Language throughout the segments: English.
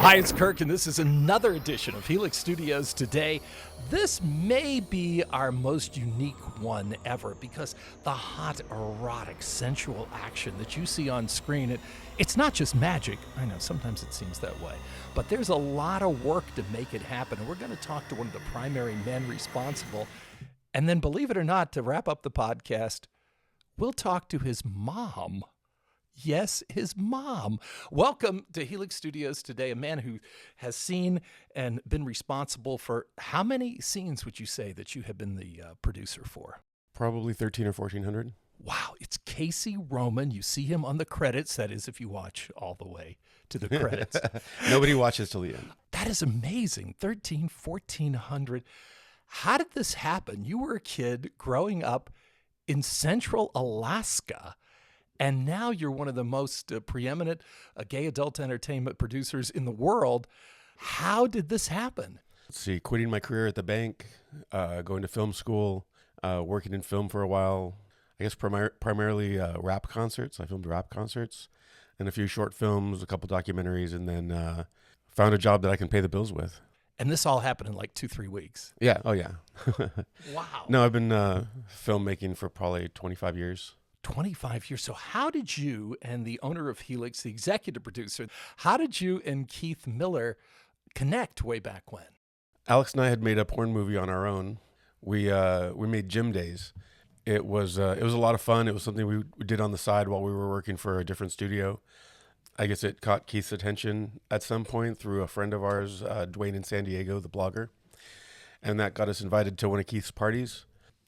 Hi, it's Kirk, and this is another edition of Helix Studios Today. This may be our most unique one ever because the hot, erotic, sensual action that you see on screen, it's not just magic. I know, sometimes it seems that way. But there's a lot of work to make it happen, and we're going to talk to one of the primary men responsible. And then, believe it or not, to wrap up the podcast, we'll talk to his mom. Yes, his mom. Welcome to Helix Studios Today, a man who has seen and been responsible for how many scenes would you say that you have been the producer for? Probably 13 or 1400. Wow, it's Casey Roman. You see him on the credits. That is, if you watch all the way to the credits. Nobody watches till the end. That is amazing. 1400. How did this happen? You were a kid growing up in central Alaska, and now you're one of the most preeminent gay adult entertainment producers in the world. How did this happen? Let's see, quitting my career at the bank, going to film school, working in film for a while. I guess primarily rap concerts. I filmed rap concerts and a few short films, a couple documentaries, and then found a job that I can pay the bills with. And this all happened in like 2-3 weeks. Yeah. Oh, yeah. Wow. No, I've been filmmaking for probably 25 years. 25 years. So how did you and the owner of Helix, the executive producer, how did you and Keith Miller connect way back when? Alex and I had made a porn movie on our own. We made Gym Daze. It was a lot of fun. It was something we did on the side while we were working for a different studio. I guess it caught Keith's attention at some point through a friend of ours, Dwayne in San Diego, the blogger. And that got us invited to one of Keith's parties.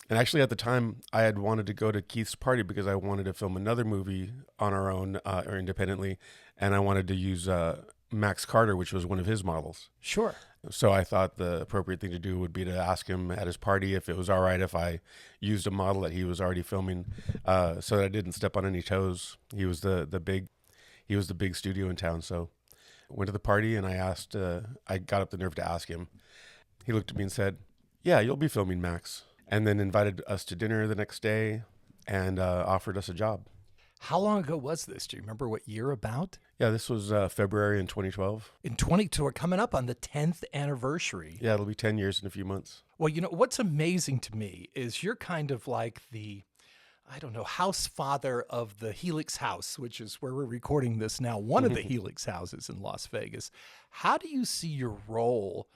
And actually, at the time, I had wanted to go to Keith's party because I wanted to film another movie on our own or independently. And I wanted to use Max Carter, which was one of his models. Sure. So I thought the appropriate thing to do would be to ask him at his party if it was all right if I used a model that he was already filming, so that I didn't step on any toes. He was the big studio in town. So I went to the party and I got up the nerve to ask him. He looked at me and said, "Yeah, you'll be filming Max." And then invited us to dinner the next day and offered us a job. How long ago was this? Do you remember what year about? Yeah, this was February in 2012. In 22, we're coming up on the 10th anniversary. Yeah, it'll be 10 years in a few months. Well, you know, what's amazing to me is you're kind of like the, house father of the Helix house, which is where we're recording this now, one of the Helix houses in Las Vegas. How do you see your role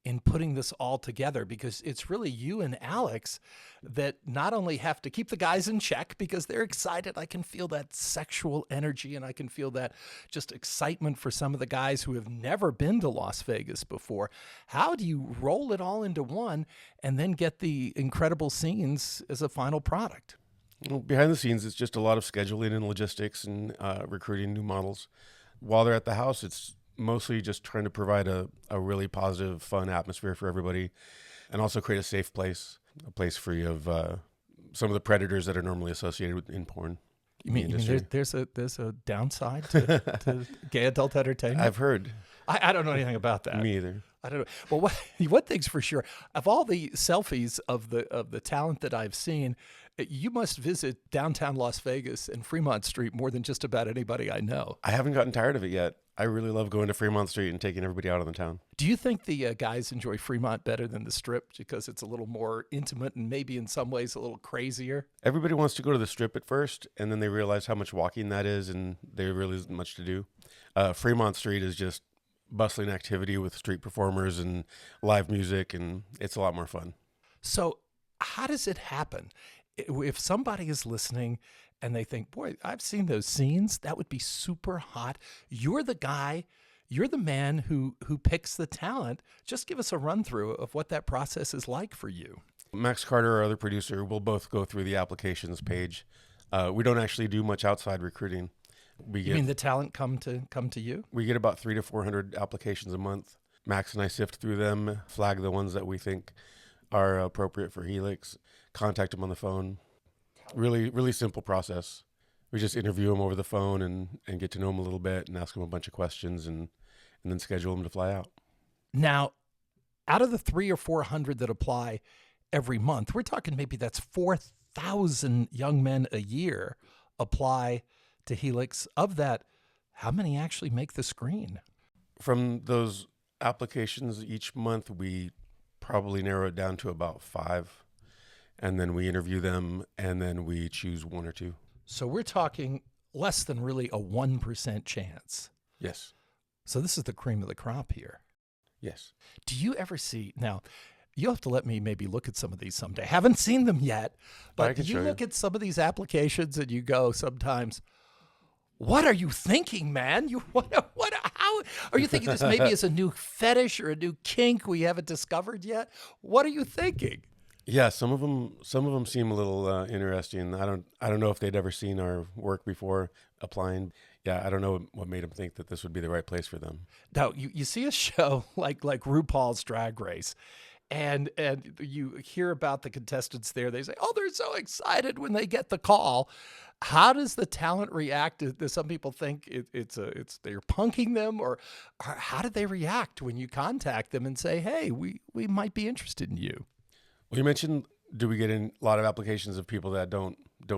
in putting this all together? Because it's really you and Alex that not only have to keep the guys in check because they're excited. I can feel that sexual energy and I can feel that just excitement for some of the guys who have never been to Las Vegas before. How do you roll it all into one and then get the incredible scenes as a final product? Well, behind the scenes, it's just a lot of scheduling and logistics and recruiting new models. While they're at the house, it's mostly just trying to provide a really positive, fun atmosphere for everybody and also create a safe place, a place free of some of the predators that are normally associated with in porn. You mean there's a downside to gay adult entertainment? I've heard. I don't know anything about that. Me either. I don't know. Well, one thing's for sure, of all the selfies of the talent that I've seen, you must visit downtown Las Vegas and Fremont Street more than just about anybody I know. I haven't gotten tired of it yet. I really love going to Fremont Street and taking everybody out of the town. Do you think the guys enjoy Fremont better than the Strip because it's a little more intimate and maybe in some ways a little crazier? Everybody wants to go to the Strip at first, and then they realize how much walking that is, and there really isn't much to do. Fremont Street is just bustling activity with street performers and live music, and it's a lot more fun. So how does it happen? If somebody is listening and they think, boy, I've seen those scenes, that would be super hot. You're the guy, you're the man who picks the talent. Just give us a run through of what that process is like for you. Max Carter, our other producer, will both go through the applications page. We don't actually do much outside recruiting. You mean the talent come to you? We get about 300 to 400 applications a month. Max and I sift through them, flag the ones that we think are appropriate for Helix, contact them on the phone. Really, really simple process. We just interview them over the phone and get to know them a little bit and ask them a bunch of questions and then schedule them to fly out. Now, out of the 300 or 400 that apply every month, we're talking maybe that's 4,000 young men a year apply to Helix. Of that, how many actually make the screen? From those applications each month, we probably narrow it down to about 5, and then we interview them, and then we choose 1 or 2. So we're talking less than really a 1% chance. Yes. So this is the cream of the crop here. Yes. Do you ever see, now, you'll have to let me maybe look at some of these someday. Haven't seen them yet, but do you look at some of these applications and you go sometimes, what are you thinking, man? How are you thinking this maybe is a new fetish or a new kink we haven't discovered yet? What are you thinking? Yeah, some of them seem a little interesting. I don't know if they'd ever seen our work before applying. Yeah, I don't know what made them think that this would be the right place for them. Now, you see a show like RuPaul's Drag Race, and you hear about the contestants there. They say, "Oh, they're so excited when they get the call." How does the talent react? Does some people think it's they're punking them, or how do they react when you contact them and say, "Hey, we might be interested in you"? Well, you mentioned, do we get in a lot of applications of people that don't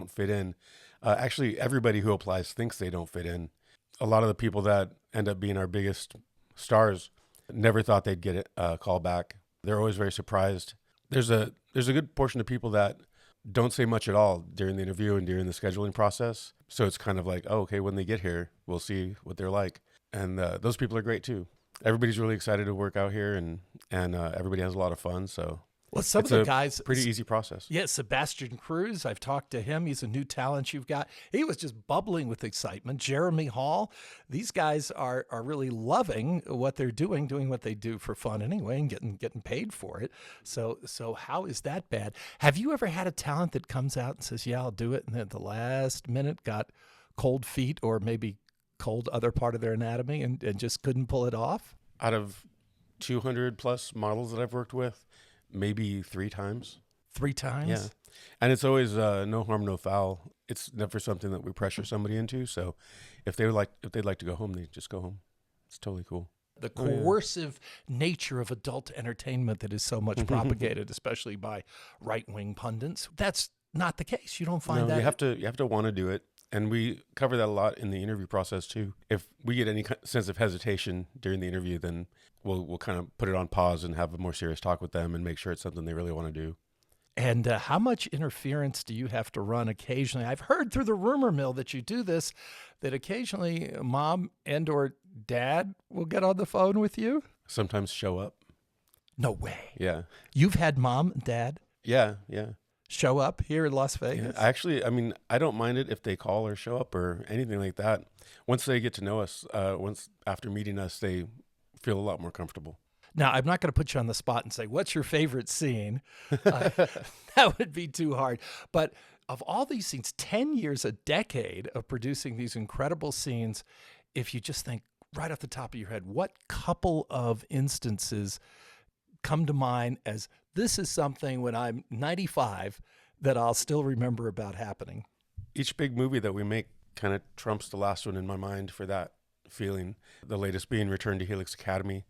fit in? Actually, everybody who applies thinks they don't fit in. A lot of the people that end up being our biggest stars never thought they'd get a call back. They're always very surprised. There's a good portion of people that don't say much at all during the interview and during the scheduling process. So it's kind of like, oh, okay, when they get here, we'll see what they're like. And those people are great too. Everybody's really excited to work out here, and everybody has a lot of fun. So well, some of the guys, pretty easy process. Yeah, Sebastian Cruz, I've talked to him. He's a new talent you've got. He was just bubbling with excitement. Jeremy Hall, these guys are really loving what they're doing what they do for fun anyway, and getting paid for it. So how is that bad? Have you ever had a talent that comes out and says, "Yeah, I'll do it," and then at the last minute got cold feet or maybe cold other part of their anatomy and just couldn't pull it off? Out of 200 plus models that I've worked with, maybe 3 times. 3 times? Yeah. And it's always no harm, no foul. It's never something that we pressure somebody into. So if they'd like to go home, they just go home. It's totally cool. The coercive nature of adult entertainment that is so much propagated, especially by right-wing pundits. That's not the case. You don't find that. You have to want to do it. And we cover that a lot in the interview process too. If we get any sense of hesitation during the interview, then we'll kind of put it on pause and have a more serious talk with them and make sure it's something they really want to do. And how much interference do you have to run occasionally? I've heard through the rumor mill that you do this, that occasionally mom and or dad will get on the phone with you. Sometimes show up. No way. Yeah. You've had mom and dad? Yeah. Show up here in Las Vegas? Yeah, actually, I don't mind it if they call or show up or anything like that. Once they get to know us, once after meeting us, they feel a lot more comfortable. Now, I'm not going to put you on the spot and say, what's your favorite scene? That would be too hard. But of all these scenes, 10 years, a decade of producing these incredible scenes, if you just think right off the top of your head, what couple of instances come to mind as this is something when I'm 95 that I'll still remember about happening? Each big movie that we make kind of trumps the last one in my mind for that feeling. The latest being Return to Helix Academy.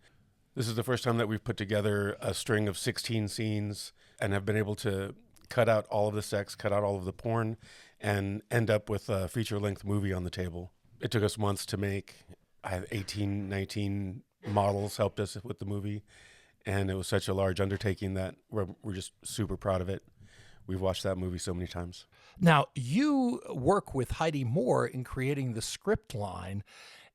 This is the first time that we've put together a string of 16 scenes and have been able to cut out all of the sex, cut out all of the porn, and end up with a feature-length movie on the table. It took us months to make. I had 18, 19 models helped us with the movie. And it was such a large undertaking that we're just super proud of it. We've watched that movie so many times. Now, you work with Heidi Moore in creating the script line,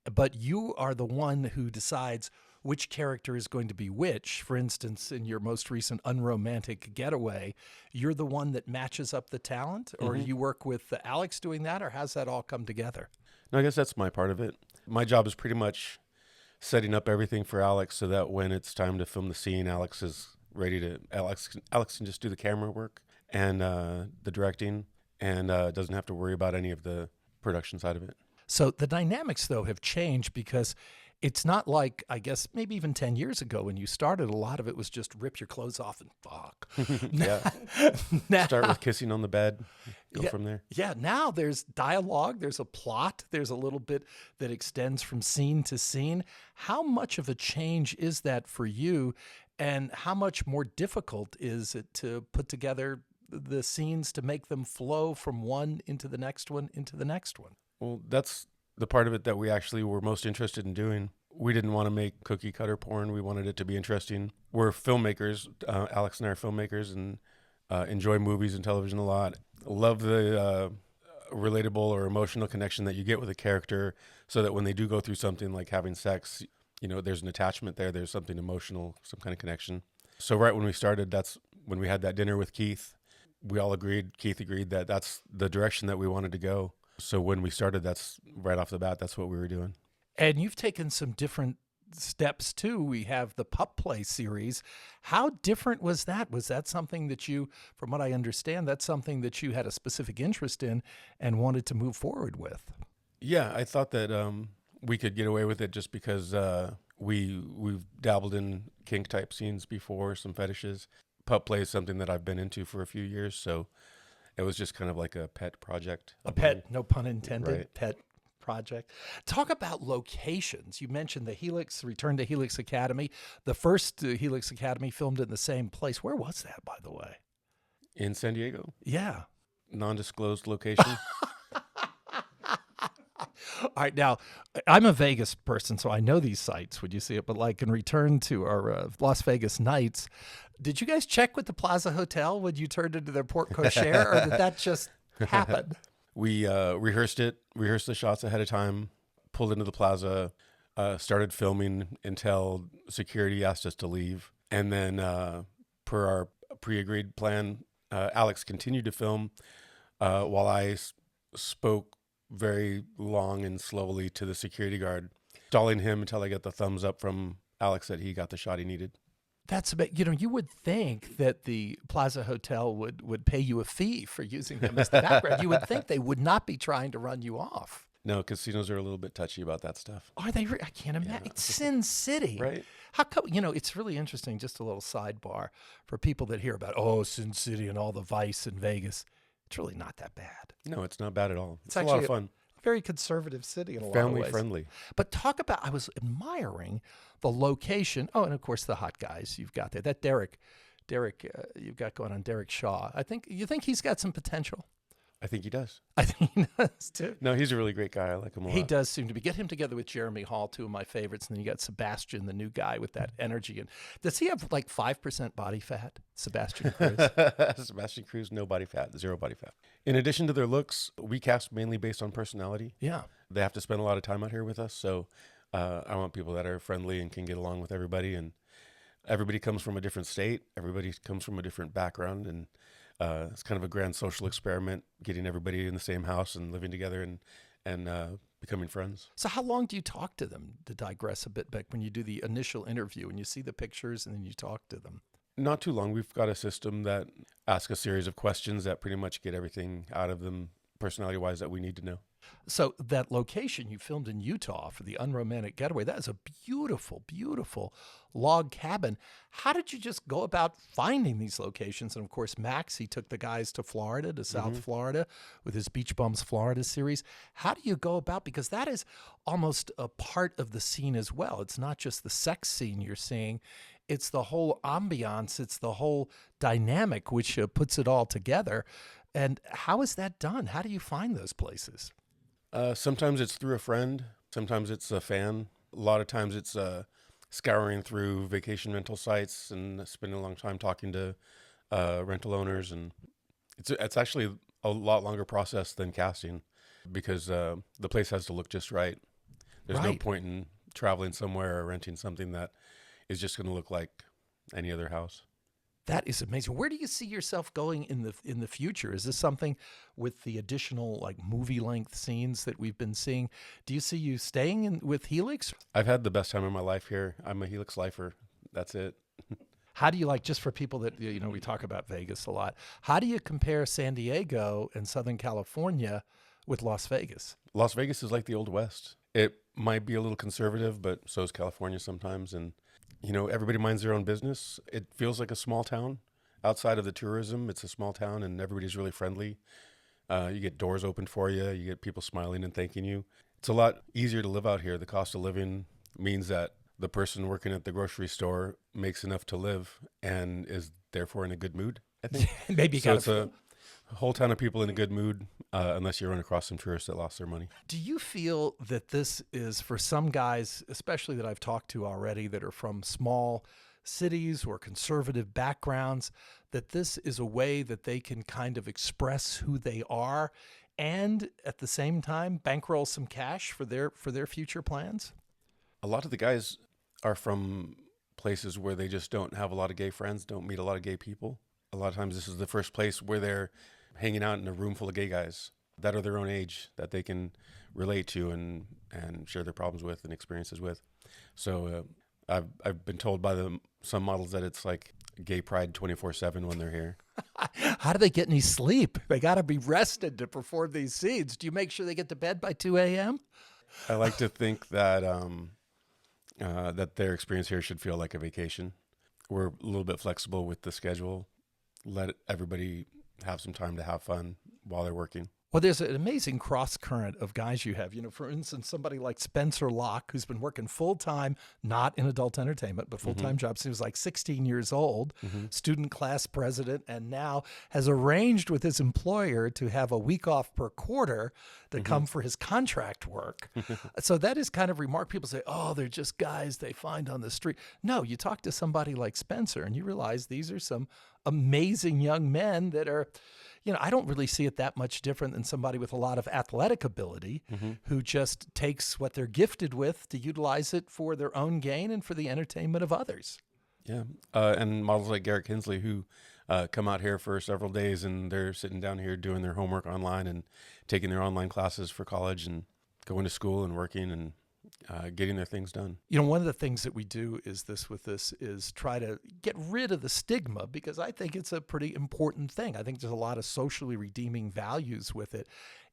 but you are the one who decides which character is going to be which. For instance, in your most recent Unromantic Getaway, you're the one that matches up the talent, or you work with Alex doing that, or how's that all come together? No, I guess that's my part of it. My job is pretty much setting up everything for Alex so that when it's time to film the scene, Alex can just do the camera work and the directing, and doesn't have to worry about any of the production side of it. So the dynamics, though, have changed because it's not like, I guess, maybe even 10 years ago when you started, a lot of it was just rip your clothes off and fuck. Yeah. Now, Start with kissing on the bed, go from there. Yeah, now there's dialogue, there's a plot, there's a little bit that extends from scene to scene. How much of a change is that for you, and how much more difficult is it to put together the scenes to make them flow from one into the next one into the next one? Well, that's the part of it that we actually were most interested in doing. We didn't want to make cookie cutter porn. We wanted it to be interesting. We're filmmakers. Alex and I are filmmakers and enjoy movies and television a lot. Love the relatable or emotional connection that you get with a character, so that when they do go through something like having sex, there's an attachment there. There's something emotional, some kind of connection. So right when we started, that's when we had that dinner with Keith. We all agreed, Keith agreed, that that's the direction that we wanted to go. So when we started, that's right off the bat, that's what we were doing. And you've taken some different steps too. We have the Pup Play series. How different was that? Was that something that you, from what I understand, that's something that you had a specific interest in and wanted to move forward with? Yeah, I thought that we could get away with it just because we've dabbled in kink type scenes before, some fetishes. Pup Play is something that I've been into for a few years, so it was just kind of like a pet project. A pet, no pun intended, Right. pet project. Talk about locations. You mentioned the Helix, Return to Helix Academy. The first Helix Academy filmed in the same place. Where was that, by the way? In San Diego, Yeah. non-disclosed location. All right, now I'm a Vegas person, so I know these sites. Would you see it? But like in Return to our Las Vegas nights, did you guys check with the Plaza Hotel when you turned into their porte cochere, or did that just happen? We rehearsed the shots ahead of time, pulled into the plaza, started filming until security asked us to leave. And then per our pre-agreed plan, Alex continued to film while I spoke very long and slowly to the security guard, stalling him until I got the thumbs up from Alex that he got the shot he needed. That's about, you would think that the Plaza Hotel would pay you a fee for using them as the background. You would think they would not be trying to run you off. No, casinos are a little bit touchy about that stuff. Are they? I can't imagine. It's Sin City. Right. How come, it's really interesting, just a little sidebar for people that hear about, Sin City and all the vice in Vegas. It's really not that bad. No, it's not bad at all. It's a actually lot of fun. Very conservative city in a lot of Family ways. friendly. But talk about, I was admiring the location. Oh, and of course the hot guys you've got there. That Derek, you've got going on, Derek Shaw. You think he's got some potential? I think he does. I think he does too. No, he's a really great guy. I like him a lot. He does seem to be. Get him together with Jeremy Hall, two of my favorites, and then you got Sebastian, the new guy with that energy. And does he have like 5% body fat, Sebastian Cruz? Sebastian Cruz, no body fat, 0 body fat. In addition to their looks, we cast mainly based on personality. Yeah. They have to spend a lot of time out here with us, so I want people that are friendly and can get along with everybody. And everybody comes from a different state. Everybody comes from a different background, and it's kind of a grand social experiment, getting everybody in the same house and living together and becoming friends. So how long do you talk to them, to digress a bit back, when you do the initial interview and you see the pictures and then you talk to them? Not too long. We've got a system that asks a series of questions that pretty much get everything out of them personality-wise that we need to know. So that location you filmed in Utah for the Unromantic Getaway, that is a beautiful, beautiful log cabin. How did you just go about finding these locations? And of course, Max, he took the guys to Florida, to South Florida with his Beach Bums Florida series. How do you go about, because that is almost a part of the scene as well. It's not just the sex scene you're seeing. It's the whole ambiance. It's the whole dynamic, which puts it all together. And how is that done? How do you find those places? Sometimes it's through a friend. Sometimes it's a fan. A lot of times it's scouring through vacation rental sites and spending a long time talking to rental owners. And it's actually a lot longer process than casting, because the place has to look just right. There's no point in traveling somewhere or renting something that is just going to look like any other house. That is amazing. Where do you see yourself going in the future? Is this something with the additional like movie length scenes that we've been seeing? Do you see you staying with Helix? I've had the best time of my life here. I'm a Helix lifer. That's it. How do you like, just for people that, we talk about Vegas a lot, how do you compare San Diego and Southern California with Las Vegas? Las Vegas is like the Old West. It might be a little conservative, but so is California sometimes. And everybody minds their own business. It feels like a small town. Outside of the tourism, it's a small town, and everybody's really friendly. You get doors open for you. You get people smiling and thanking you. It's a lot easier to live out here. The cost of living means that the person working at the grocery store makes enough to live and is therefore in a good mood, I think. Maybe you So got A whole ton of people in a good mood, unless you run across some tourists that lost their money. Do you feel that this is for some guys, especially that I've talked to already, that are from small cities or conservative backgrounds, that this is a way that they can kind of express who they are and at the same time bankroll some cash for their future plans? A lot of the guys are from places where they just don't have a lot of gay friends, don't meet a lot of gay people. A lot of times this is the first place where they're hanging out in a room full of gay guys that are their own age, that they can relate to and share their problems with and experiences with. So I've been told by some models that it's like gay pride 24/7 when they're here. How do they get any sleep? They got to be rested to perform these scenes. Do you make sure they get to bed by 2 a.m.? I like to think that that their experience here should feel like a vacation. We're a little bit flexible with the schedule. Let everybody have some time to have fun while they're working. Well, there's an amazing cross current of guys you have. You know, for instance, somebody like Spencer Locke, who's been working full time, not in adult entertainment, but full time jobs. He was like 16 years old, student class president, and now has arranged with his employer to have a week off per quarter to come for his contract work. So that is kind of remarkable. People say, oh, they're just guys they find on the street. No, you talk to somebody like Spencer and you realize these are some amazing young men that are, you know, I don't really see it that much different than somebody with a lot of athletic ability who just takes what they're gifted with to utilize it for their own gain and for the entertainment of others. Yeah. And models like Garrett Kinsley who come out here for several days and they're sitting down here doing their homework online and taking their online classes for college and going to school and working and getting their things done. You know, one of the things that we do is try to get rid of the stigma, because I think it's a pretty important thing. I think there's a lot of socially redeeming values with it.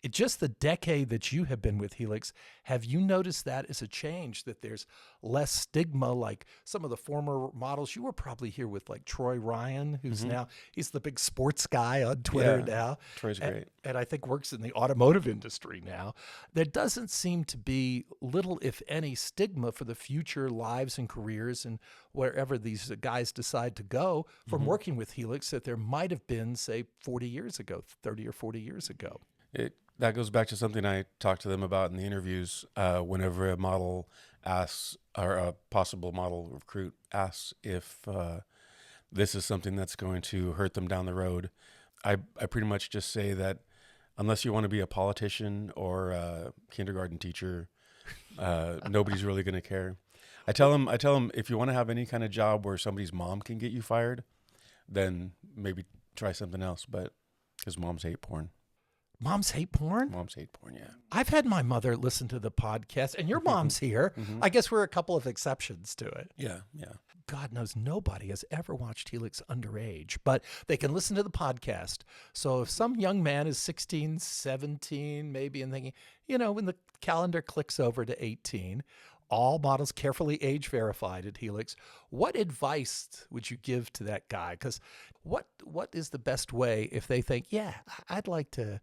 It just the decade that you have been with Helix, have you noticed that as a change, that there's less stigma? Like some of the former models, you were probably here with like Troy Ryan, who's now, he's the big sports guy on Twitter now. Troy's great. And I think works in the automotive industry now. There doesn't seem to be little, if any, stigma for the future lives and careers and wherever these guys decide to go from working with Helix that there might have been, say, 40 years ago, 30 or 40 years ago. That goes back to something I talked to them about in the interviews. Whenever a model asks, or a possible model recruit asks if this is something that's going to hurt them down the road, I pretty much just say that unless you want to be a politician or a kindergarten teacher, nobody's really going to care. I tell them if you want to have any kind of job where somebody's mom can get you fired, then maybe try something else. But because moms hate porn. Moms hate porn? Moms hate porn, yeah. I've had my mother listen to the podcast, and your mom's here. I guess we're a couple of exceptions to it. Yeah. God knows nobody has ever watched Helix underage, but they can listen to the podcast. So if some young man is 16, 17, maybe, and thinking, you know, when the calendar clicks over to 18, all models carefully age verified at Helix, what advice would you give to that guy? Because what is the best way if they think, yeah, I'd like to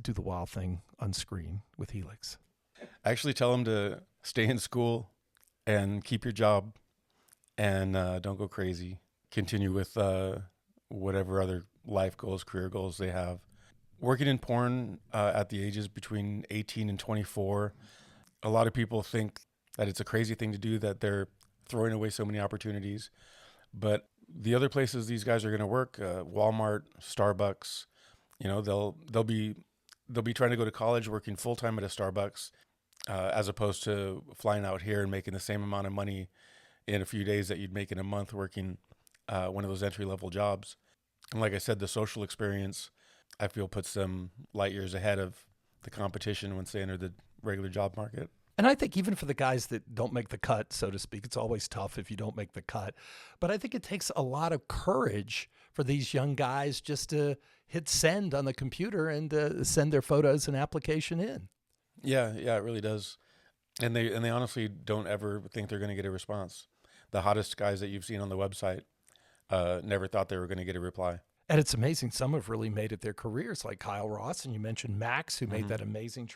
do the wild thing on screen with Helix? I actually tell them to stay in school and keep your job and don't go crazy. Continue with whatever other life goals, career goals they have. Working in porn at the ages between 18 and 24, a lot of people think that it's a crazy thing to do, that they're throwing away so many opportunities. But the other places these guys are going to work, Walmart, Starbucks, you know, they'll be trying to go to college working full time at a Starbucks, as opposed to flying out here and making the same amount of money in a few days that you'd make in a month working one of those entry level jobs. And like I said, the social experience, I feel, puts them light years ahead of the competition once they enter the regular job market. And I think even for the guys that don't make the cut, so to speak, it's always tough if you don't make the cut. But I think it takes a lot of courage for these young guys just to hit send on the computer and send their photos and application in. Yeah, it really does. And they honestly don't ever think they're going to get a response. The hottest guys that you've seen on the website never thought they were going to get a reply. And it's amazing. Some have really made it their careers, like Kyle Ross, and you mentioned Max, who made that amazing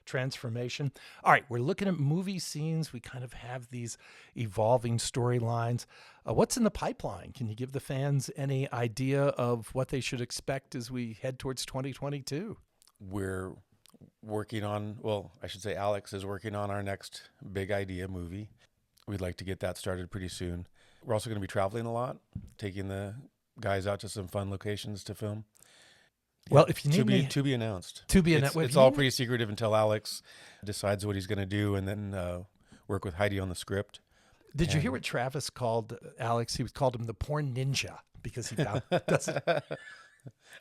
transformation. All right, we're looking at movie scenes. We kind of have these evolving storylines. What's in the pipeline? Can you give the fans any idea of what they should expect as we head towards 2022? We're working on, well, I should say Alex is working on our next big idea movie. We'd like to get that started pretty soon. We're also going to be traveling a lot, taking the guys out to some fun locations to film. Well, if you need to be announced. It's all pretty secretive until Alex decides what he's going to do, and then work with Heidi on the script. Did you hear what Travis called Alex? He called him the porn ninja because he does it.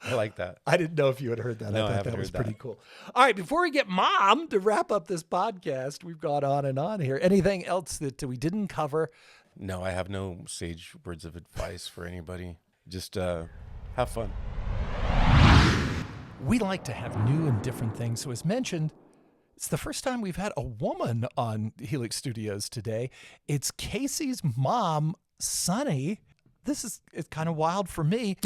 I like that. I didn't know if you had heard that. No, I I thought haven't that was heard that. pretty cool. All right, before we get Mom to wrap up this podcast, we've gone on and on here. Anything else that we didn't cover? No, I have no sage words of advice for anybody. Just have fun. We like to have new and different things. So as mentioned, it's the first time we've had a woman on Helix Studios today. It's Casey's mom, Sunny. It's kind of wild for me.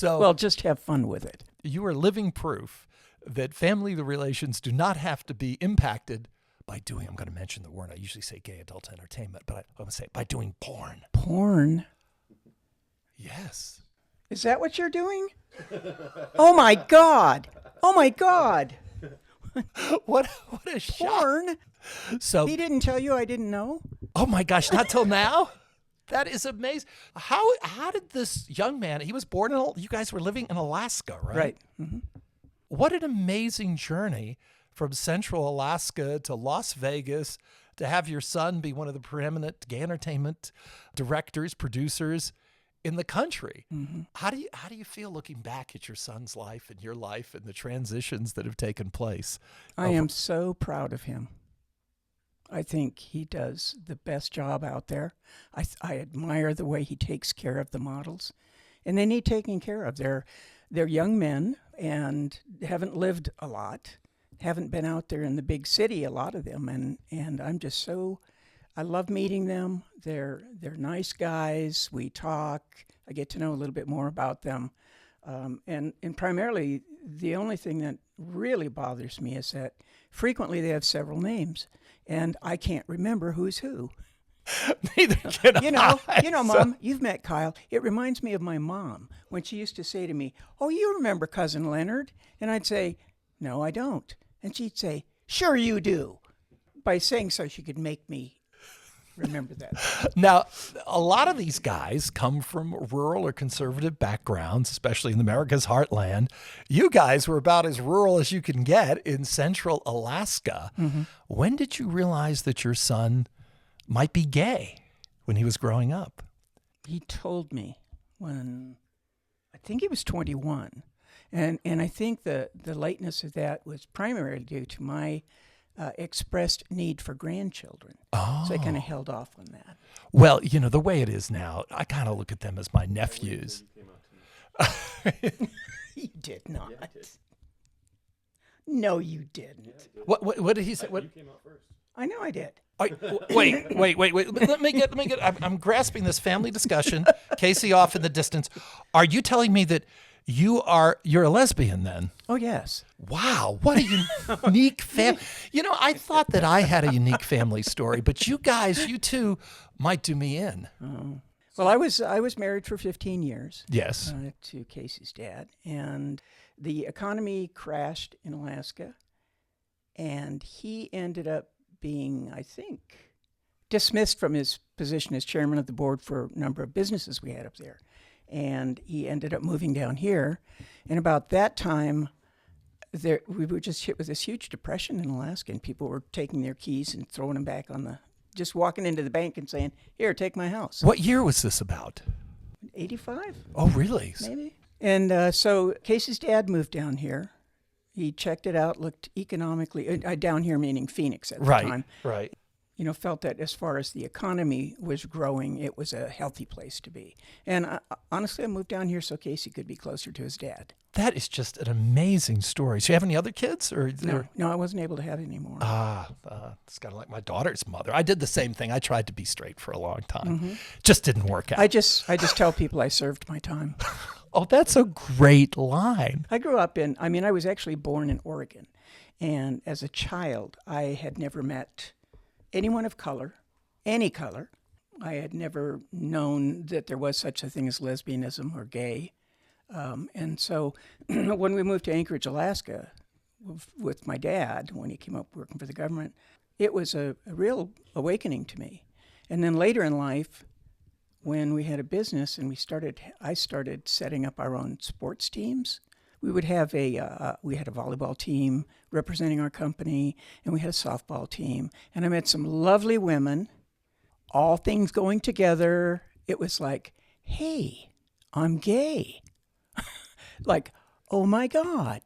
Well, just have fun with it. You are living proof that family relations do not have to be impacted by doing, I'm going to mention the word, I usually say gay adult entertainment, but I'm going to say by doing porn. Porn? Yes. Is that what you're doing? Oh, my God. Oh, my God. What a shock. Porn? So, He didn't tell you I didn't know? oh my gosh, not till now? That is amazing. How did this young man, he was born you guys were living in Alaska, right? Right. Mm-hmm. What an amazing journey from Central Alaska to Las Vegas to have your son be one of the preeminent gay entertainment directors, producers in the country. Mm-hmm. How do you feel looking back at your son's life and your life and the transitions that have taken place? I am so proud of him. I think he does the best job out there. I admire the way he takes care of the models, and they need taking care of. They're young men and haven't lived a lot, haven't been out there in the big city, a lot of them, and I'm just so, I love meeting them. They're nice guys. We talk. I get to know a little bit more about them, and primarily the only thing that really bothers me is that frequently they have several names. And I can't remember who's who. Neither can You know, Mom, you've met Kyle. It reminds me of my mom when she used to say to me, "Oh, you remember Cousin Leonard?" And I'd say, "No, I don't." And she'd say, "Sure you do." By saying so, she could make me remember that. Now, a lot of these guys come from rural or conservative backgrounds, especially in America's heartland. You guys were about as rural as you can get in Central Alaska. Mm-hmm. When did you realize that your son might be gay when he was growing up? He told me when I think he was 21. And I think the lateness of that was primarily due to my expressed need for grandchildren. Oh. So I kind of held off on that. Well, the way it is now, I kind of look at them as my nephews. You did not. Yeah, did. No, you didn't. What did he say? You came out first. I know I did. Wait. Let me get. I'm grasping this family discussion. Casey off in the distance. Are you telling me that you're a lesbian then? Oh, yes. Wow, what a unique family. I thought that I had a unique family story, but you two might do me in. Well, I was married for 15 years. Yes. To Casey's dad. And the economy crashed in Alaska. And he ended up being, I think, dismissed from his position as chairman of the board for a number of businesses we had up there. And he ended up moving down here. And about that time, we were just hit with this huge depression in Alaska, and people were taking their keys and throwing them back just walking into the bank and saying, "Here, take my house." What year was this about? 85? Oh, really? Maybe. And so Casey's dad moved down here. He checked it out, looked economically, down here meaning Phoenix at the time. Right. felt that as far as the economy was growing, it was a healthy place to be. And honestly, I moved down here so Casey could be closer to his dad. That is just an amazing story. So you have any other kids? No, I wasn't able to have any more. It's kind of like my daughter's mother. I did the same thing. I tried to be straight for a long time. Just didn't work out. I just tell people I served my time. Oh, that's a great line. I grew up I was actually born in Oregon. And as a child, I had never met anyone of color, any color. I had never known that there was such a thing as lesbianism or gay. And so when we moved to Anchorage, Alaska, with my dad, when he came up working for the government, it was a real awakening to me. And then later in life, when we had a business and I started setting up our own sports teams. We would have we had a volleyball team representing our company, and we had a softball team. And I met some lovely women, all things going together. It was like, hey, I'm gay. Like, oh my God.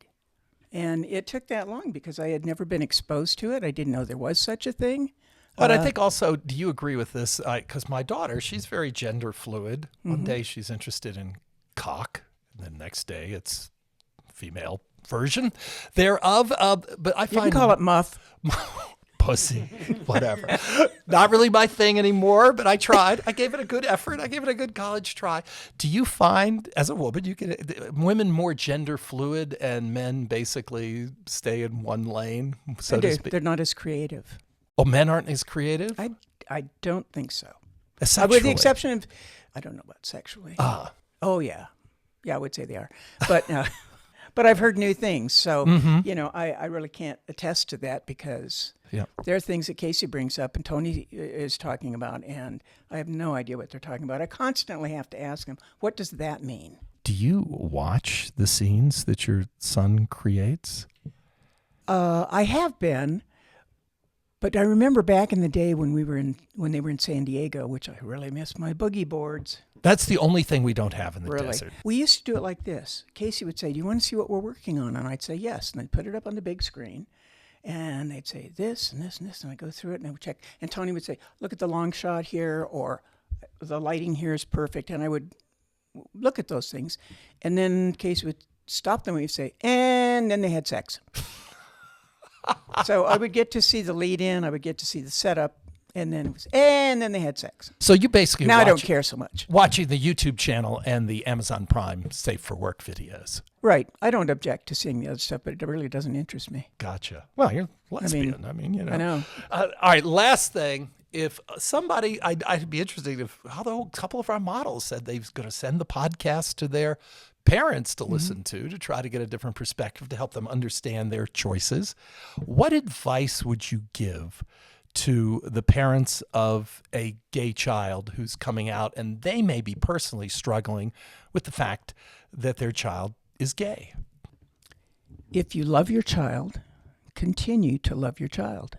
And it took that long because I had never been exposed to it. I didn't know there was such a thing. But I think also, do you agree with this? Because my daughter, she's very gender fluid. One day she's interested in cock, and the next day it's female version thereof. But I find you can call it muff. Pussy, whatever. Not really my thing anymore, but I tried. I gave it a good effort. I gave it a good college try. Do you find, as a woman, women more gender fluid and men basically stay in one lane, so to speak? They're not as creative. Oh, men aren't as creative? I don't think so. Sexually. With the exception of, I don't know about sexually. Oh, yeah. Yeah, I would say they are. But but I've heard new things. So, I really can't attest to that because there are things that Casey brings up and Tony is talking about, and I have no idea what they're talking about. I constantly have to ask him, what does that mean? Do you watch the scenes that your son creates? I have been. But I remember back in the day when they were in San Diego, which I really miss my boogie boards. That's the only thing we don't have in the desert. We used to do it like this. Casey would say, do you want to see what we're working on? And I'd say, yes. And they'd put it up on the big screen. And they'd say this and this and this. And I'd go through it and I would check. And Tony would say, look at the long shot here, or the lighting here is perfect. And I would look at those things. And then Casey would stop them and he'd say, and then they had sex. So I would get to see the lead in, I would get to see the setup, and then they had sex. So you basically I don't care so much. Watching the YouTube channel and the Amazon Prime Safe for Work videos. Right. I don't object to seeing the other stuff, but it really doesn't interest me. Gotcha. Well, you're lesbian. I mean I know. All right, last thing. If somebody, I'd be interested if a couple of our models said they're going to send the podcast to their parents to listen to try to get a different perspective to help them understand their choices. What advice would you give to the parents of a gay child who's coming out and they may be personally struggling with the fact that their child is gay? If you love your child, continue to love your child.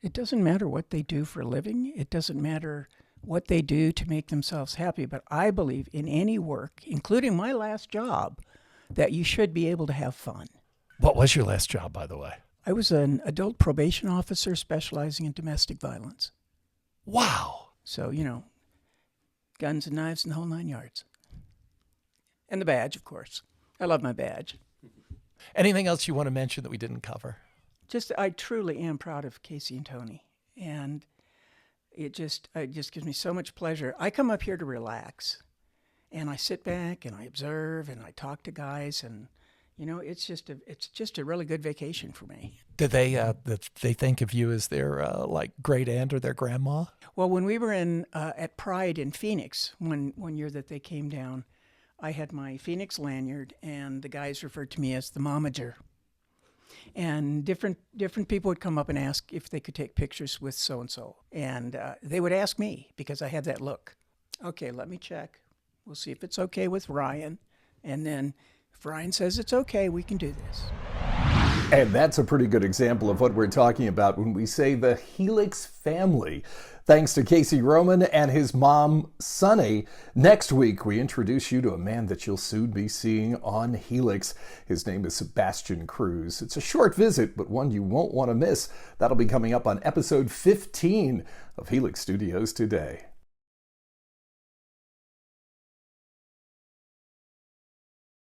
It doesn't matter what they do for a living. It doesn't matter what they do to make themselves happy. But I believe in any work, including my last job, that you should be able to have fun. What was your last job, by the way? I was an adult probation officer specializing in domestic violence. Wow. So, guns and knives and the whole 9 yards. And the badge, of course. I love my badge. Anything else you want to mention that we didn't cover? I truly am proud of Casey and Tony. And it just gives me so much pleasure. I come up here to relax. And I sit back and I observe and I talk to guys, and it's just a really good vacation for me. Did they think of you as their great aunt or their grandma? Well, when we were at Pride in Phoenix, one year that they came down, I had my Phoenix lanyard, and the guys referred to me as the momager. And different people would come up and ask if they could take pictures with so and so, and they would ask me because I had that look. Okay, let me check. We'll see if it's okay with Ryan, and then if Ryan says it's okay, we can do this. And that's a pretty good example of what we're talking about when we say the Helix family. Thanks to Casey Roman and his mom, Sunny. Next week, we introduce you to a man that you'll soon be seeing on Helix. His name is Sebastian Cruz. It's a short visit, but one you won't want to miss. That'll be coming up on episode 15 of Helix Studios Today.